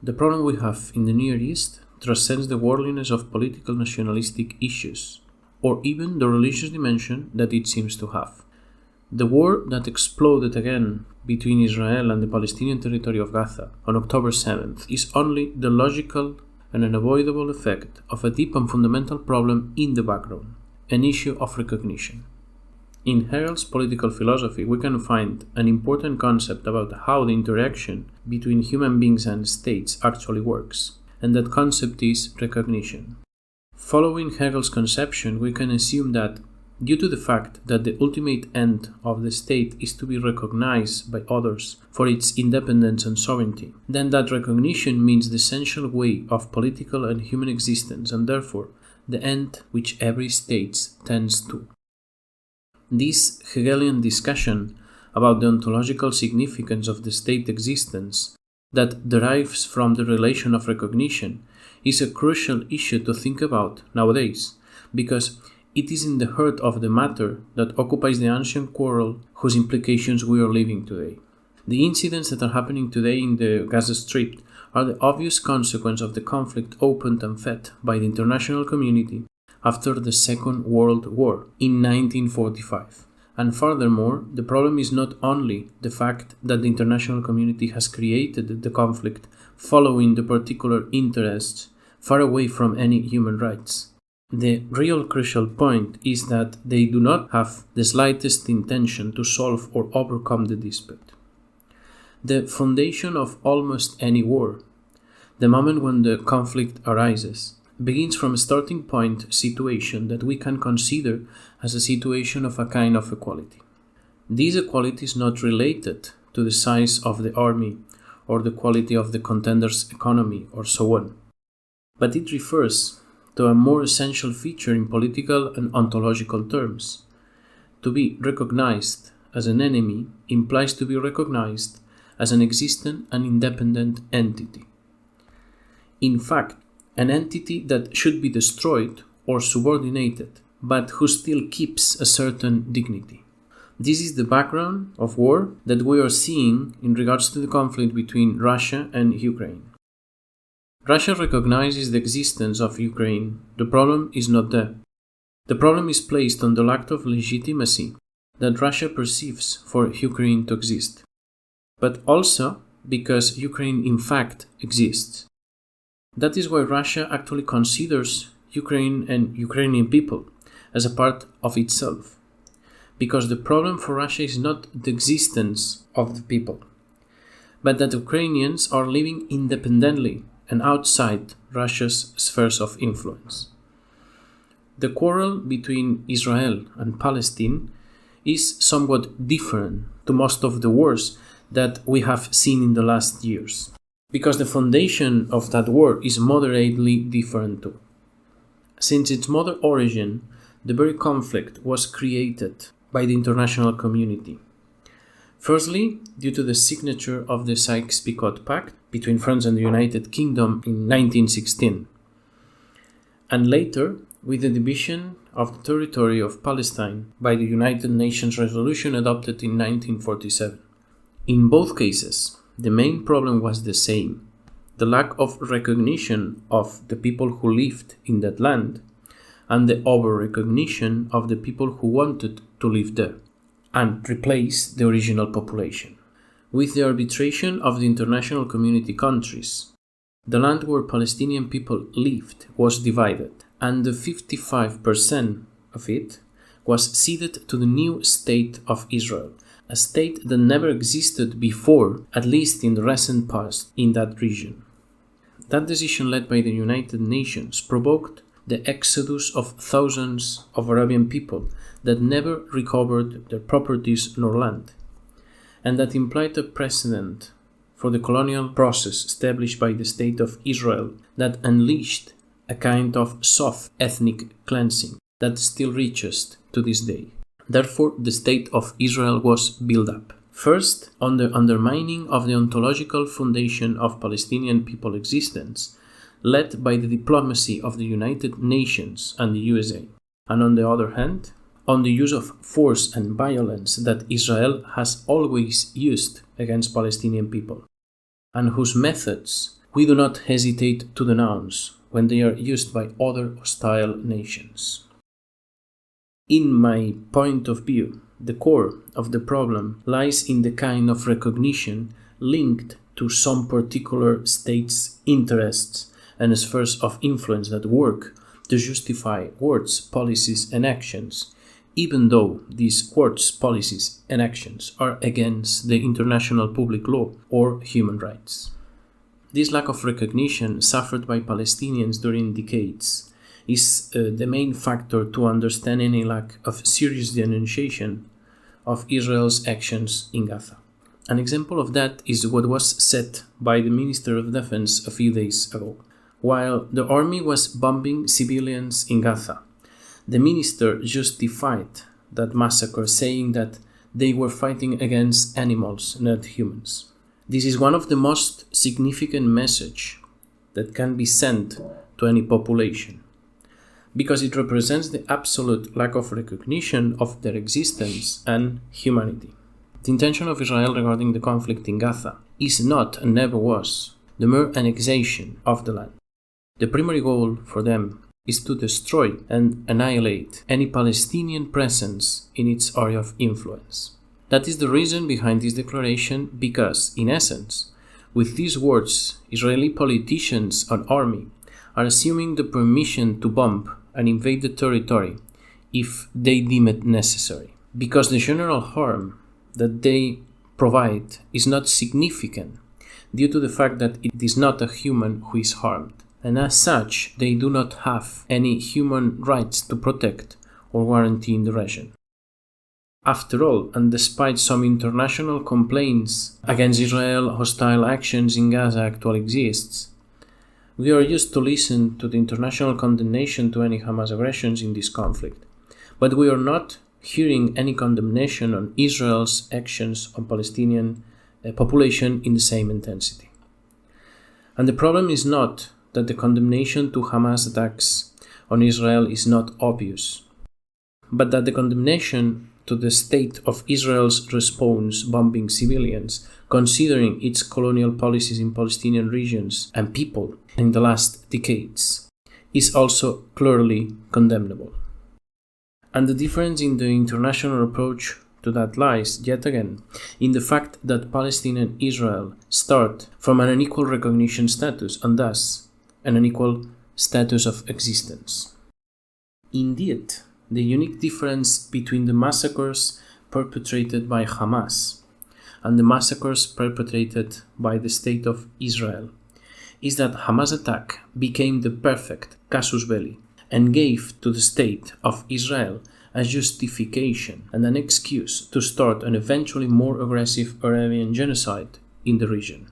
the problem we have in the Near East transcends the worldliness of political nationalistic issues, or even the religious dimension that it seems to have. The war that exploded again between Israel and the Palestinian territory of Gaza on October 7th is only the logical and unavoidable effect of a deep and fundamental problem in the background, an issue of recognition. In Hegel's political philosophy, we can find an important concept about how the interaction between human beings and states actually works, and that concept is recognition. Following Hegel's conception, we can assume that, due to the fact that the ultimate end of the state is to be recognized by others for its independence and sovereignty, then that recognition means the essential way of political and human existence, and therefore the end which every state tends to. This Hegelian discussion about the ontological significance of the state existence that derives from the relation of recognition is a crucial issue to think about nowadays, because it is in the heart of the matter that occupies the ancient quarrel whose implications we are living today. The incidents that are happening today in the Gaza Strip are the obvious consequence of the conflict opened and fed by the international community after the Second World War in 1945. And furthermore, the problem is not only the fact that the international community has created the conflict following the particular interests far away from any human rights. The real crucial point is that they do not have the slightest intention to solve or overcome the dispute. The foundation of almost any war, the moment when the conflict arises, begins from a starting point situation that we can consider as a situation of a kind of equality. This equality is not related to the size of the army or the quality of the contender's economy or so on, but it refers to a more essential feature in political and ontological terms. To be recognized as an enemy implies to be recognized as an existent and independent entity. In fact, an entity that should be destroyed or subordinated, but who still keeps a certain dignity. This is the background of war that we are seeing in regards to the conflict between Russia and Ukraine. Russia recognizes the existence of Ukraine. The problem is not there. The problem is placed on the lack of legitimacy that Russia perceives for Ukraine to exist, but also because Ukraine in fact exists. That is why Russia actually considers Ukraine and Ukrainian people as a part of itself, because the problem for Russia is not the existence of the people, but that Ukrainians are living independently and outside Russia's spheres of influence. The quarrel between Israel and Palestine is somewhat different to most of the wars that we have seen in the last years, because the foundation of that war is moderately different too. Since its mother origin, the very conflict was created by the international community. Firstly, due to the signature of the Sykes-Picot Pact between France and the United Kingdom in 1916, and later with the division of the territory of Palestine by the United Nations resolution adopted in 1947. In both cases, the main problem was the same: the lack of recognition of the people who lived in that land and the over-recognition of the people who wanted to live there and replace the original population. With the arbitration of the international community countries, the land where Palestinian people lived was divided, and the 55% of it was ceded to the new state of Israel, a state that never existed before, at least in the recent past, in that region. That decision, led by the United Nations, provoked the exodus of thousands of Arabian people that never recovered their properties nor land, and that implied a precedent for the colonial process established by the State of Israel that unleashed a kind of soft ethnic cleansing that still reaches to this day. Therefore, the State of Israel was built up, first on the undermining of the ontological foundation of Palestinian people existence, led by the diplomacy of the United Nations and the USA, and on the other hand, on the use of force and violence that Israel has always used against Palestinian people, and whose methods we do not hesitate to denounce when they are used by other hostile nations. In my point of view, the core of the problem lies in the kind of recognition linked to some particular state's interests and spheres of influence that work to justify words, policies, and actions, even though these words, policies, and actions are against the international public law or human rights. This lack of recognition suffered by Palestinians during decades is the main factor to understand any lack of serious denunciation of Israel's actions in Gaza. An example of that is what was said by the Minister of Defense a few days ago. While the army was bombing civilians in Gaza, the minister justified that massacre, saying that they were fighting against animals, not humans. This is one of the most significant messages that can be sent to any population, because it represents the absolute lack of recognition of their existence and humanity. The intention of Israel regarding the conflict in Gaza is not and never was the mere annexation of the land. The primary goal for them is to destroy and annihilate any Palestinian presence in its area of influence. That is the reason behind this declaration, because, in essence, with these words, Israeli politicians and army are assuming the permission to bomb and invade the territory if they deem it necessary, because the general harm that they provide is not significant due to the fact that it is not a human who is harmed, and as such they do not have any human rights to protect or guarantee in the region. After all, and despite some international complaints against Israel's hostile actions in Gaza actually exists, we are used to listen to the international condemnation to any Hamas aggressions in this conflict, but we are not hearing any condemnation on Israel's actions on Palestinian population in the same intensity. And the problem is not that the condemnation to Hamas attacks on Israel is not obvious, but that the condemnation to the state of Israel's response bombing civilians, considering its colonial policies in Palestinian regions and people in the last decades, is also clearly condemnable. And the difference in the international approach to that lies, yet again, in the fact that Palestine and Israel start from an unequal recognition status and thus an unequal status of existence. Indeed, the unique difference between the massacres perpetrated by Hamas and the massacres perpetrated by the State of Israel is that Hamas' attack became the perfect casus belli and gave to the State of Israel a justification and an excuse to start an eventually more aggressive Arabian genocide in the region.